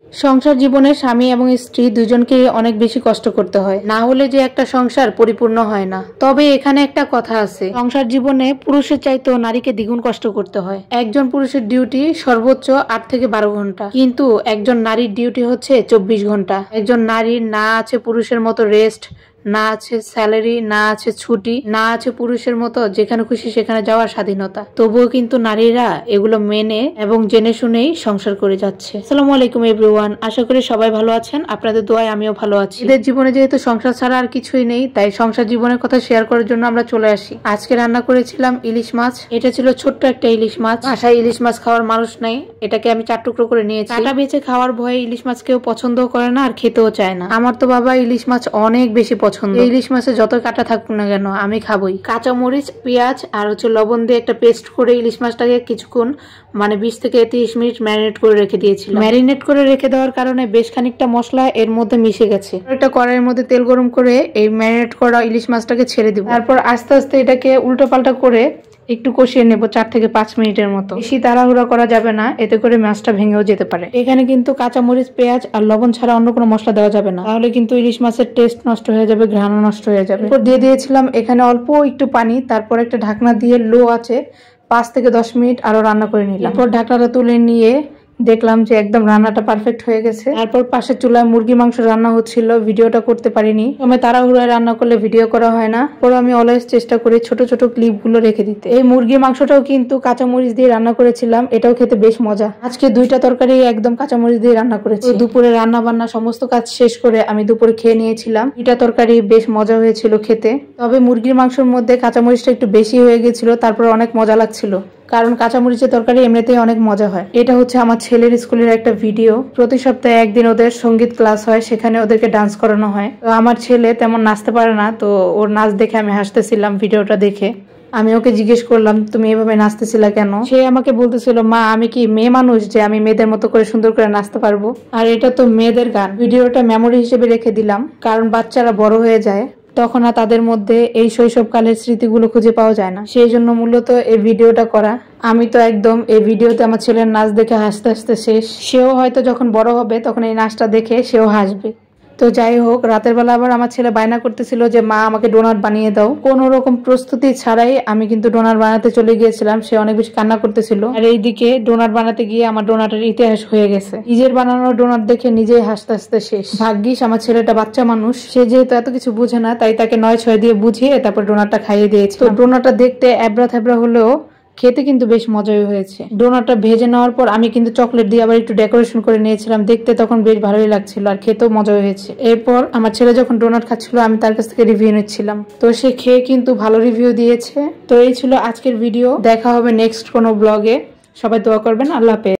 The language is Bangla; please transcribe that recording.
সংসার জীবনে স্বামী এবং স্ত্রী দুজনকেই অনেক বেশি কষ্ট করতে হয়, না হলে যে একটা সংসার পরিপূর্ণ হয় না। তবে এখানে একটা কথা আছে, সংসার জীবনে পুরুষের চাইতেও নারীকে দ্বিগুণ কষ্ট করতে হয়। একজন পুরুষের ডিউটি সর্বোচ্চ 8 থেকে 12 ঘন্টা, কিন্তু একজন নারীর ডিউটি হচ্ছে 24 ঘন্টা। একজন নারীর না আছে পুরুষের মতো রেস্ট, না আছে স্যালারি, না আছে ছুটি, না আছে পুরুষের মতো যেখানে খুশি সেখানে যাওয়ার স্বাধীনতা। তবুও কিন্তু নারীরা এগুলো মেনে এবং জেনে শুনেই সংসার করে যাচ্ছে। আসসালামু আলাইকুম এভরিওয়ান, আশা করি সবাই ভালো আছেন। আপনাদের দোয়ায় আমিও ভালো আছি। এদের জীবনে যেহেতু সংসার ছাড়া আর কিছুই নেই, তাই সংসার জীবনের কথা শেয়ার করার জন্য আমরা চলে আসি। আজকে রান্না করেছিলাম ইলিশ মাছ। এটা ছিল ছোট্ট একটা ইলিশ মাছ। বাসায় ইলিশ মাছ খাওয়ার মানুষ নাই, এটাকে আমি 4 টুকরো করে নিয়েছি। কাটা বেঁচে খাওয়ার ভয়ে ইলিশ মাছ কেউ পছন্দও করে না আর খেতেও চায় না। আমার তো বাবা ইলিশ মাছ অনেক বেশি পছন্দ। ইলিশ মাছে যত কাটা থাকুক না কেন আমি খাবই। কাঁচা মরিচ, পেঁয়াজ আর লবণ দিয়ে একটা পেস্ট করে ইলিশ মাছটাকে কিছুক্ষণ 20 থেকে 30 মিনিট ম্যারিনেট করে রেখে দিয়েছিলাম। ম্যারিনেট করে রেখে দেওয়ার কারণে বেশ খানিকটা মশলা এর মধ্যে মিশে গেছে। একটা কড়াইয়ের মধ্যে তেল গরম করে এই ম্যারিনেট করা ইলিশ মাছটাকে ছেড়ে দিব। তারপর আস্তে আস্তে এটাকে উল্টো পাল্টা করে একটু কষিয়ে নেব 4 থেকে 5 মিনিটের মতো। বেশি তাড়াহুড়া করা যাবে না, এতে করে মাছটা ভেঙেও যেতে পারে। এখানে কিন্তু কাঁচা মরিচ, পেঁয়াজ আর লবণ ছাড়া অন্য কোনো মশলা দেওয়া যাবে না, তাহলে কিন্তু ইলিশ মাছের টেস্ট নষ্ট হয়ে যাবে, ঘ্রাণ নষ্ট হয়ে যাবে। এরপর দিয়ে দিয়েছিলাম এখানে অল্প একটু পানি, তারপর একটা ঢাকনা দিয়ে লো আছে 5 থেকে 10 মিনিট আরো রান্না করে নিলাম। এরপর ঢাকনাটা তুলে নিয়ে দেখলাম যে একদম রান্নাটা পারফেক্ট হয়ে গেছে। তারপর পাশের চুলায় মুরগি মাংস রান্না হচ্ছিল, ভিডিওটা করতে পারিনি। আমি তাড়াহুড়ায় রান্না করলে ভিডিও করা হয় না, পরে আমি অলওয়েজ চেষ্টা করি ছোট ছোট ক্লিপ গুলো রেখে দিতে। এই মুরগির মাংসটাও কিন্তু কাঁচামরিচ দিয়ে রান্না করেছিলাম, এটাও খেতে বেশ মজা। আজকে 2টা তরকারি একদম কাঁচামরিচ দিয়ে রান্না করেছি। দুপুরে রান্না বান্না সমস্ত কাজ শেষ করে আমি দুপুরে খেয়ে নিয়েছিলাম। 2টা তরকারি বেশ মজা হয়েছিল খেতে, তবে মুরগির মাংসের মধ্যে কাঁচামরিচটা একটু বেশি হয়ে গেছিল, তারপর অনেক মজা লাগছিল, কারণ কাঁচামরিচের তরকারি এমনিতেই অনেক মজা হয়। এটা হচ্ছে আমার ছেলের স্কুলের একটা ভিডিও। প্রতি সপ্তাহে একদিন ওদের সঙ্গীত ক্লাস হয়, সেখানে ওদেরকে ডান্স করানো হয়। তো আমার ছেলে তেমন নাচতে পারে না, তো ওর নাচ দেখে আমি হাসতেছিলাম ভিডিওটা দেখে। আমি ওকে জিজ্ঞেস করলাম তুমি এভাবে নাচতেছিলা কেন? সে আমাকে বলতেছিল, মা আমি কি মেয়ে মানুষ যে আমি মেয়েদের মতো করে সুন্দর করে নাচতে পারবো? আর এটা তো মেয়েদের গান। ভিডিওটা মেমোরি হিসেবে রেখে দিলাম, কারণ বাচ্চারা বড় হয়ে যায়, তখন আর তাদের মধ্যে এই শৈশবকালের স্মৃতিগুলো খুঁজে পাওয়া যায় না। সেই জন্য মূলত এই ভিডিওটা করা। আমি তো একদম এই ভিডিওতে আমার ছেলের নাচ দেখে হাসতে হাসতে শেষ। সেও হয়তো যখন বড় হবে তখন এই নাচটা দেখে সেও হাসবে। তো যাই হোক, রাতের বেলা আবার আমার ছেলে বায়না করতেছিল যে মা আমাকে ডোনাট বানিয়ে দাও। কোন রকম প্রস্তুতি ছাড়াই আমি কিন্তু ডোনাট বানাতে চলে গিয়েছিলাম। সে অনেক বেশি কান্না করতেছিল, আর এইদিকে ডোনাট বানাতে গিয়ে আমার ডোনাটের ইতিহাস হয়ে গেছে। নিজের বানানো ডোনাট দেখে নিজেই হাসতে হাসতে শেষ। ভাগ্যিস আমার ছেলেটা বাচ্চা মানুষ, সে যেহেতু এত কিছু বুঝে না, তাই তাকে 9-6 দিয়ে বুঝিয়ে তারপর ডোনাটটা খাইয়ে দিয়েছে। তো ডোনাটটা দেখতে এবড়া থেবড়া হলেও খেতে কিন্তু বেশ মজাই হয়েছে। ডোনাটটা ভেজে নেওয়ার পর আমি কিন্তু চকলেট দিয়ে আবার একটু ডেকোরেশন করে নিয়েছিলাম, দেখতে তখন বেশ ভালোই লাগছিল আর খেতেও মজা হয়েছে। এরপর আমার ছেলে যখন ডোনাট খাচ্ছিল আমি তার কাছ থেকে রিভিউ নিচ্ছিলাম, তো সে খেয়ে কিন্তু ভালো রিভিউ দিয়েছে। তো এই ছিল আজকের ভিডিও, দেখা হবে নেক্সট কোনো ব্লগে। সবাই দোয়া করবেন। আল্লাহ হাফেজ।